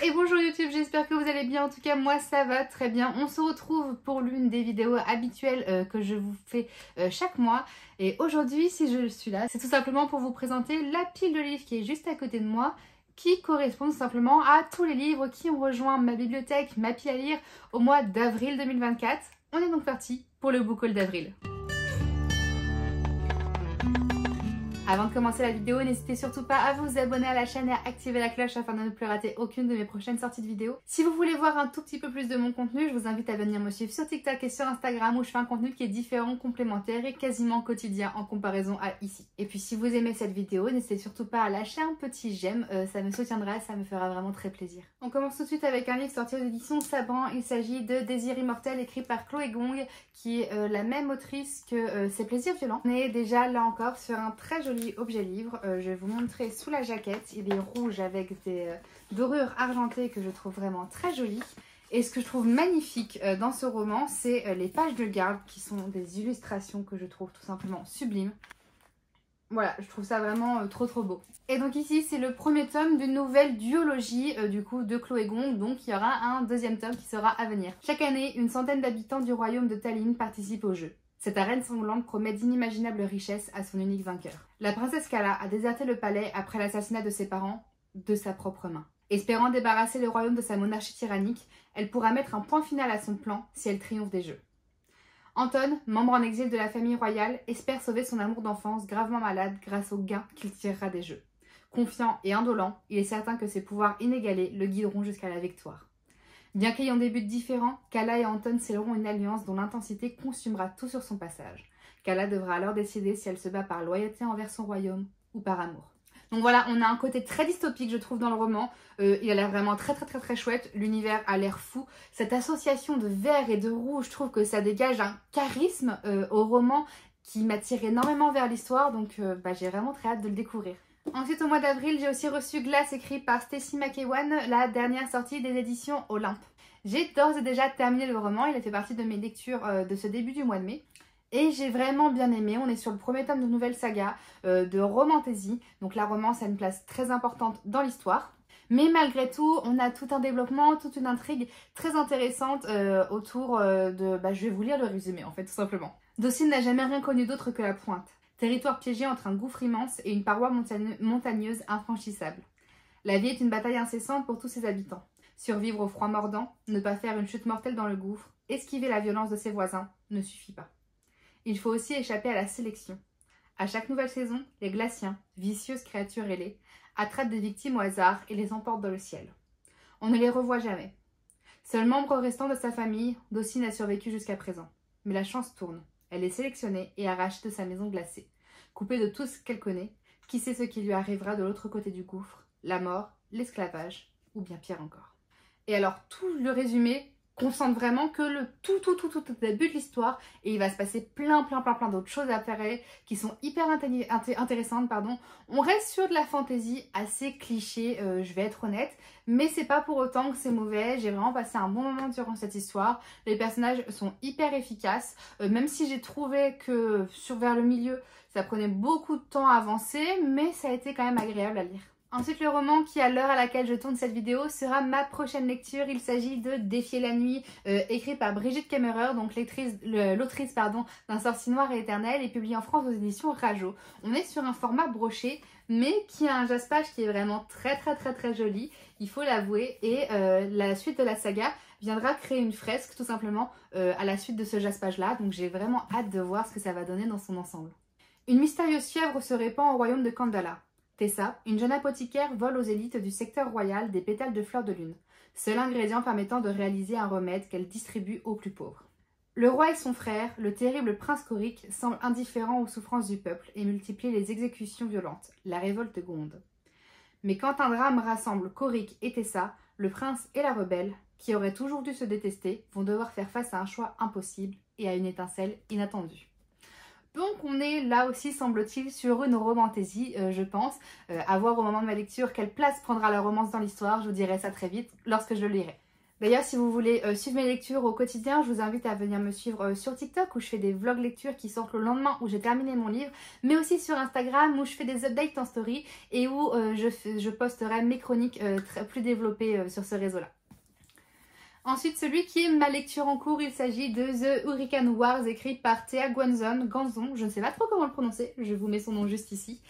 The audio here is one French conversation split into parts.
Et bonjour YouTube, j'espère que vous allez bien. En tout cas moi ça va très bien. On se retrouve pour l'une des vidéos habituelles que je vous fais chaque mois. Et aujourd'hui, si je suis là, c'est tout simplement pour vous présenter la pile de livres qui est juste à côté de moi, qui correspond tout simplement à tous les livres qui ont rejoint ma bibliothèque, ma pile à lire au mois d'avril 2024. On est donc parti pour le book haul d'avril. Avant de commencer la vidéo, n'hésitez surtout pas à vous abonner à la chaîne et à activer la cloche afin de ne plus rater aucune de mes prochaines sorties de vidéos. Si vous voulez voir un tout petit peu plus de mon contenu, je vous invite à venir me suivre sur TikTok et sur Instagram où je fais un contenu qui est différent, complémentaire et quasiment quotidien en comparaison à ici. Et puis si vous aimez cette vidéo, n'hésitez surtout pas à lâcher un petit j'aime, ça me soutiendra, ça me fera vraiment très plaisir. On commence tout de suite avec un livre sorti aux éditions Sabran. Il s'agit de Désir immortel écrit par Chloé Gong, qui est la même autrice que Ses plaisirs violents. On est déjà là encore sur un très joli objet livre. Je vais vous montrer sous la jaquette. Il est rouge avec des dorures argentées que je trouve vraiment très jolies. Et ce que je trouve magnifique dans ce roman, c'est les pages de garde qui sont des illustrations que je trouve tout simplement sublimes. Voilà, je trouve ça vraiment trop beau. Et donc ici, c'est le premier tome d'une nouvelle duologie du coup de Chloé Gong. Donc il y aura un deuxième tome qui sera à venir. Chaque année, une centaine d'habitants du royaume de Tallinn participent au jeu. Cette arène sanglante promet d'inimaginables richesses à son unique vainqueur. La princesse Kala a déserté le palais après l'assassinat de ses parents de sa propre main. Espérant débarrasser le royaume de sa monarchie tyrannique, elle pourra mettre un point final à son plan si elle triomphe des jeux. Anton, membre en exil de la famille royale, espère sauver son amour d'enfance gravement malade grâce au gain qu'il tirera des jeux. Confiant et indolent, il est certain que ses pouvoirs inégalés le guideront jusqu'à la victoire. Bien qu'ayant des buts différents, Kala et Anton scelleront une alliance dont l'intensité consumera tout sur son passage. Kala devra alors décider si elle se bat par loyauté envers son royaume ou par amour. Donc voilà, on a un côté très dystopique je trouve dans le roman. Il a l'air vraiment très chouette, l'univers a l'air fou. Cette association de vert et de rouge, je trouve que ça dégage un charisme au roman qui m'attire énormément vers l'histoire, donc j'ai vraiment très hâte de le découvrir. Ensuite, au mois d'avril, j'ai aussi reçu Glace écrit par Stacy McEwan, la dernière sortie des éditions Olympe. J'ai d'ores et déjà terminé le roman, il a fait partie de mes lectures de ce début du mois de mai. Et j'ai vraiment bien aimé, on est sur le premier tome de nouvelle saga de Romantaisie. Donc la romance a une place très importante dans l'histoire. Mais malgré tout, on a tout un développement, toute une intrigue très intéressante autour de... je vais vous lire le résumé en fait, tout simplement. Docine n'a jamais rien connu d'autre que la pointe. Territoire piégé entre un gouffre immense et une paroi montagneuse infranchissable. La vie est une bataille incessante pour tous ses habitants. Survivre au froid mordant, ne pas faire une chute mortelle dans le gouffre, esquiver la violence de ses voisins, ne suffit pas. Il faut aussi échapper à la sélection. À chaque nouvelle saison, les glaciens, vicieuses créatures ailées, attrapent des victimes au hasard et les emportent dans le ciel. On ne les revoit jamais. Seul membre restant de sa famille, Docine a survécu jusqu'à présent. Mais la chance tourne. Elle est sélectionnée et arrachée de sa maison glacée. Coupée de tout ce qu'elle connaît, qui sait ce qui lui arrivera de l'autre côté du gouffre, la mort, l'esclavage, ou bien pire encore. Et alors, tout le résumé concentre vraiment que le tout début de l'histoire, et il va se passer plein d'autres choses à faire qui sont hyper intéressantes, pardon. On reste sur de la fantaisie assez cliché, je vais être honnête, mais c'est pas pour autant que c'est mauvais. J'ai vraiment passé un bon moment durant cette histoire. Les personnages sont hyper efficaces, même si j'ai trouvé que vers le milieu, ça prenait beaucoup de temps à avancer, mais ça a été quand même agréable à lire. Ensuite, le roman qui, à l'heure à laquelle je tourne cette vidéo, sera ma prochaine lecture. Il s'agit de Défier la nuit, écrit par Brigitte Kemmerer, donc l'autrice d'un Sorcier noir et éternel, et publié en France aux éditions Rajo. On est sur un format broché, mais qui a un jaspage qui est vraiment très joli, il faut l'avouer, et la suite de la saga viendra créer une fresque, tout simplement, à la suite de ce jaspage-là, donc j'ai vraiment hâte de voir ce que ça va donner dans son ensemble. Une mystérieuse fièvre se répand au royaume de Kandala. Tessa, une jeune apothicaire, vole aux élites du secteur royal des pétales de fleurs de lune, seul ingrédient permettant de réaliser un remède qu'elle distribue aux plus pauvres. Le roi et son frère, le terrible prince Korik, semblent indifférents aux souffrances du peuple et multiplient les exécutions violentes, la révolte gronde. Mais quand un drame rassemble Korik et Tessa, le prince et la rebelle, qui auraient toujours dû se détester, vont devoir faire face à un choix impossible et à une étincelle inattendue. Donc on est là aussi, semble-t-il, sur une romantaisie, je pense. À voir au moment de ma lecture quelle place prendra la romance dans l'histoire, je vous dirai ça très vite lorsque je le lirai. D'ailleurs, si vous voulez suivre mes lectures au quotidien, je vous invite à venir me suivre sur TikTok où je fais des vlogs lectures qui sortent le lendemain où j'ai terminé mon livre, mais aussi sur Instagram où je fais des updates en story et où je posterai mes chroniques plus développées sur ce réseau-là. Ensuite, celui qui est ma lecture en cours, il s'agit de The Hurricane Wars, écrit par Thea Ganzon, je ne sais pas trop comment le prononcer, je vous mets son nom juste ici,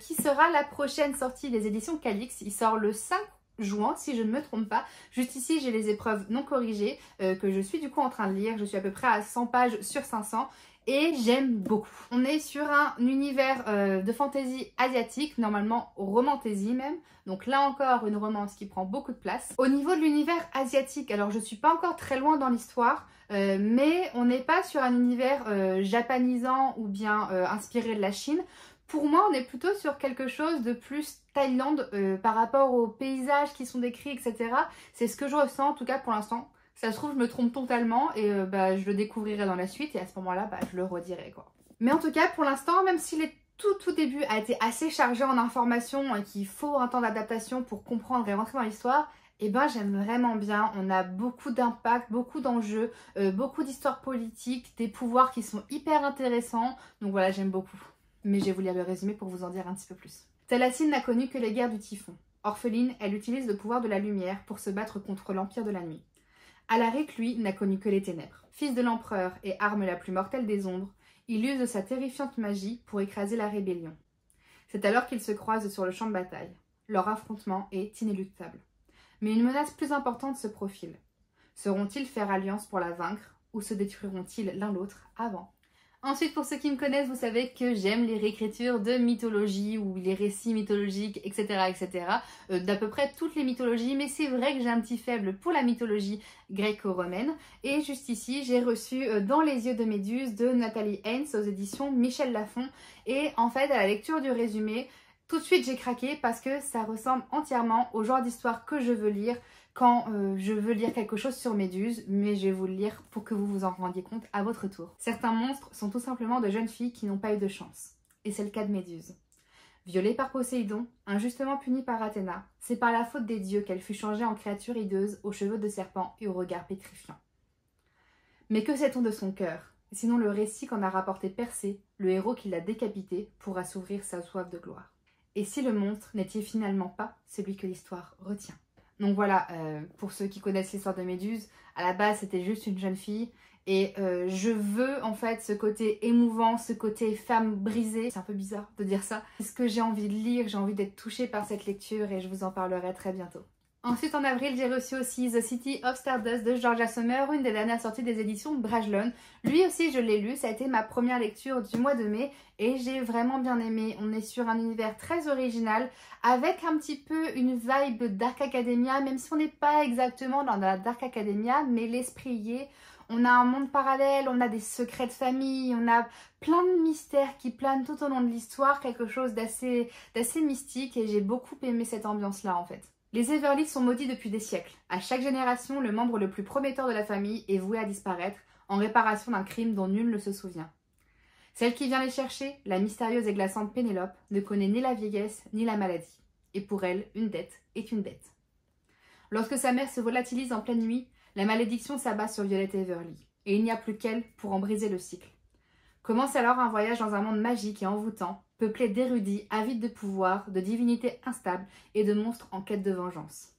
qui sera la prochaine sortie des éditions Calix. Il sort le 5 juin, si je ne me trompe pas. Juste ici, j'ai les épreuves non corrigées que je suis du coup en train de lire. Je suis à peu près à 100 pages sur 500 et j'aime beaucoup. On est sur un univers de fantasy asiatique, normalement romantasy même. Donc là encore, une romance qui prend beaucoup de place. Au niveau de l'univers asiatique, alors je suis pas encore très loin dans l'histoire, mais on n'est pas sur un univers japanisant ou bien inspiré de la Chine. Pour moi, on est plutôt sur quelque chose de plus Thaïlande par rapport aux paysages qui sont décrits, etc. C'est ce que je ressens, en tout cas pour l'instant. Ça se trouve, je me trompe totalement et je le découvrirai dans la suite et à ce moment-là, je le redirai quoi. Mais en tout cas, pour l'instant, même si les tout début a été assez chargé en informations et qu'il faut un temps d'adaptation pour comprendre et rentrer dans l'histoire, et j'aime vraiment bien. On a beaucoup d'impact, beaucoup d'enjeux, beaucoup d'histoires politiques, des pouvoirs qui sont hyper intéressants. Donc voilà, j'aime beaucoup. Mais je vais vous lire le résumé pour vous en dire un petit peu plus. Talacine n'a connu que les guerres du Typhon. Orpheline, elle utilise le pouvoir de la lumière pour se battre contre l'Empire de la Nuit. Alaric, lui, n'a connu que les ténèbres. Fils de l'empereur et arme la plus mortelle des ombres, il use de sa terrifiante magie pour écraser la rébellion. C'est alors qu'ils se croisent sur le champ de bataille. Leur affrontement est inéluctable. Mais une menace plus importante se profile. Sauront-ils faire alliance pour la vaincre ou se détruiront-ils l'un l'autre avant ? Ensuite, pour ceux qui me connaissent, vous savez que j'aime les réécritures de mythologie ou les récits mythologiques, etc. etc. D'à peu près toutes les mythologies, mais c'est vrai que j'ai un petit faible pour la mythologie gréco-romaine. Et juste ici, j'ai reçu Dans les yeux de Méduse de Nathalie Haynes aux éditions Michel Lafon. Et en fait, à la lecture du résumé, tout de suite j'ai craqué parce que ça ressemble entièrement au genre d'histoire que je veux lire quand je veux lire quelque chose sur Méduse, mais je vais vous le lire pour que vous vous en rendiez compte à votre tour. Certains monstres sont tout simplement de jeunes filles qui n'ont pas eu de chance. Et c'est le cas de Méduse. Violée par Poséidon, injustement punie par Athéna, c'est par la faute des dieux qu'elle fut changée en créature hideuse aux cheveux de serpent et au regard pétrifiant. Mais que sait-on de son cœur? Sinon le récit qu'en a rapporté Persée, le héros qui l'a décapité, pourra s'ouvrir sa soif de gloire. Et si le monstre n'était finalement pas celui que l'histoire retient? Donc voilà, pour ceux qui connaissent l'histoire de Méduse, à la base c'était juste une jeune fille et je veux en fait ce côté émouvant, ce côté femme brisée. C'est un peu bizarre de dire ça. C'est ce que j'ai envie de lire, j'ai envie d'être touchée par cette lecture et je vous en parlerai très bientôt. Ensuite, en avril, j'ai reçu aussi The City of Stardust de Georgia Sommer, une des dernières sorties des éditions Brajlon. Lui aussi, je l'ai lu, ça a été ma première lecture du mois de mai et j'ai vraiment bien aimé. On est sur un univers très original avec un petit peu une vibe Dark Academia, même si on n'est pas exactement dans la Dark Academia, mais l'esprit y est. On a un monde parallèle, on a des secrets de famille, on a plein de mystères qui planent tout au long de l'histoire, quelque chose d'assez mystique et j'ai beaucoup aimé cette ambiance-là en fait. Les Everly sont maudits depuis des siècles. À chaque génération, le membre le plus prometteur de la famille est voué à disparaître en réparation d'un crime dont nul ne se souvient. Celle qui vient les chercher, la mystérieuse et glaçante Pénélope, ne connaît ni la vieillesse ni la maladie. Et pour elle, une dette est une dette. Lorsque sa mère se volatilise en pleine nuit, la malédiction s'abat sur Violette Everly. Et il n'y a plus qu'elle pour en briser le cycle. Commence alors un voyage dans un monde magique et envoûtant, peuplé d'érudits avides de pouvoir, de divinités instables et de monstres en quête de vengeance.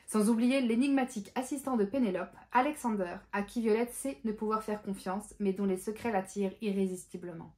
Sans oublier l'énigmatique assistant de Pénélope, Alexander, à qui Violette sait ne pouvoir faire confiance, mais dont les secrets l'attirent irrésistiblement.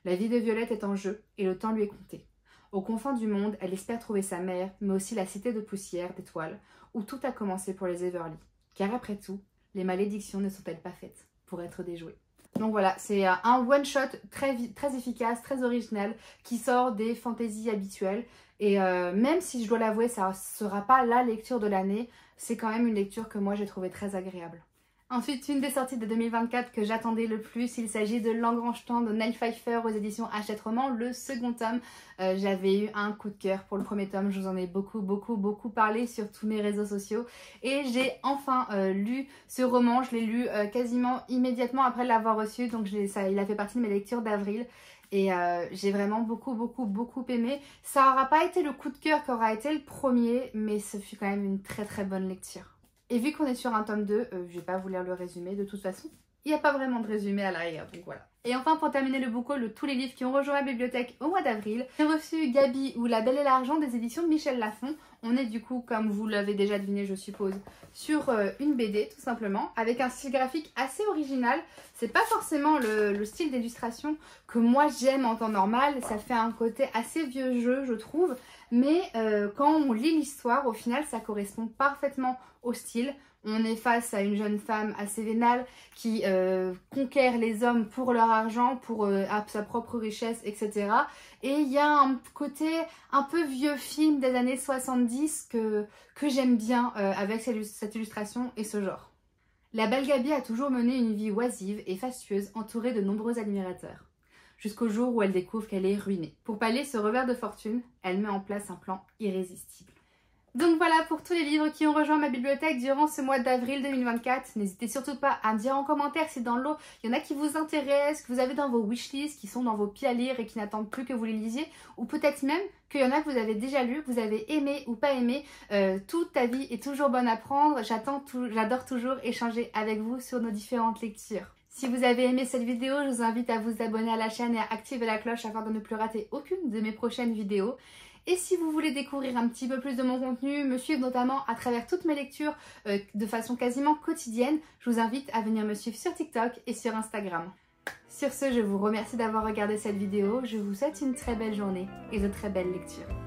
La vie de Violette est en jeu et le temps lui est compté. Aux confins du monde, elle espère trouver sa mère, mais aussi la cité de poussière, d'étoiles, où tout a commencé pour les Everly. Car après tout, les malédictions ne sont-elles pas faites pour être déjouées? Donc voilà, c'est un one-shot très efficace, très original, qui sort des fantaisies habituelles. Et même si je dois l'avouer, ça ne sera pas la lecture de l'année, c'est quand même une lecture que moi j'ai trouvée très agréable. Ensuite, une des sorties de 2024 que j'attendais le plus, il s'agit de L'Engrange-Temps de Nell Pfeiffer aux éditions Hachette Roman, le second tome. J'avais eu un coup de cœur pour le premier tome, je vous en ai beaucoup parlé sur tous mes réseaux sociaux. Et j'ai enfin lu ce roman, je l'ai lu quasiment immédiatement après l'avoir reçu, donc il a fait partie de mes lectures d'avril. Et j'ai vraiment beaucoup aimé. Ça n'aura pas été le coup de cœur qu'aura été le premier, mais ce fut quand même une très bonne lecture. Et vu qu'on est sur un tome 2, je vais pas vous lire le résumé de toute façon. Il n'y a pas vraiment de résumé à l'arrière, donc voilà. Et enfin, pour terminer le book haul de tous les livres qui ont rejoint ma bibliothèque au mois d'avril, j'ai reçu Gabi ou La Belle et l'Argent des éditions de Michel Lafon. On est du coup, comme vous l'avez déjà deviné je suppose, sur une BD tout simplement, avec un style graphique assez original. C'est pas forcément le style d'illustration que moi j'aime en temps normal, ça fait un côté assez vieux jeu je trouve, mais quand on lit l'histoire, au final ça correspond parfaitement au style. On est face à une jeune femme assez vénale qui conquiert les hommes pour leur argent, pour sa propre richesse, etc. Et il y a un côté un peu vieux film des années 70 que j'aime bien avec cette illustration et ce genre. La belle Gabi a toujours mené une vie oisive et fastueuse entourée de nombreux admirateurs. Jusqu'au jour où elle découvre qu'elle est ruinée. Pour pallier ce revers de fortune, elle met en place un plan irrésistible. Donc voilà pour tous les livres qui ont rejoint ma bibliothèque durant ce mois d'avril 2024. N'hésitez surtout pas à me dire en commentaire si dans l'eau il y en a qui vous intéressent, que vous avez dans vos wishlists, qui sont dans vos pieds à lire et qui n'attendent plus que vous les lisiez. Ou peut-être même qu'il y en a que vous avez déjà lu, que vous avez aimé ou pas aimé. Toute ta vie est toujours bonne à prendre. J'adore toujours échanger avec vous sur nos différentes lectures. Si vous avez aimé cette vidéo, je vous invite à vous abonner à la chaîne et à activer la cloche afin de ne plus rater aucune de mes prochaines vidéos. Et si vous voulez découvrir un petit peu plus de mon contenu, me suivre notamment à travers toutes mes lectures de façon quasiment quotidienne, je vous invite à venir me suivre sur TikTok et sur Instagram. Sur ce, je vous remercie d'avoir regardé cette vidéo, je vous souhaite une très belle journée et de très belles lectures.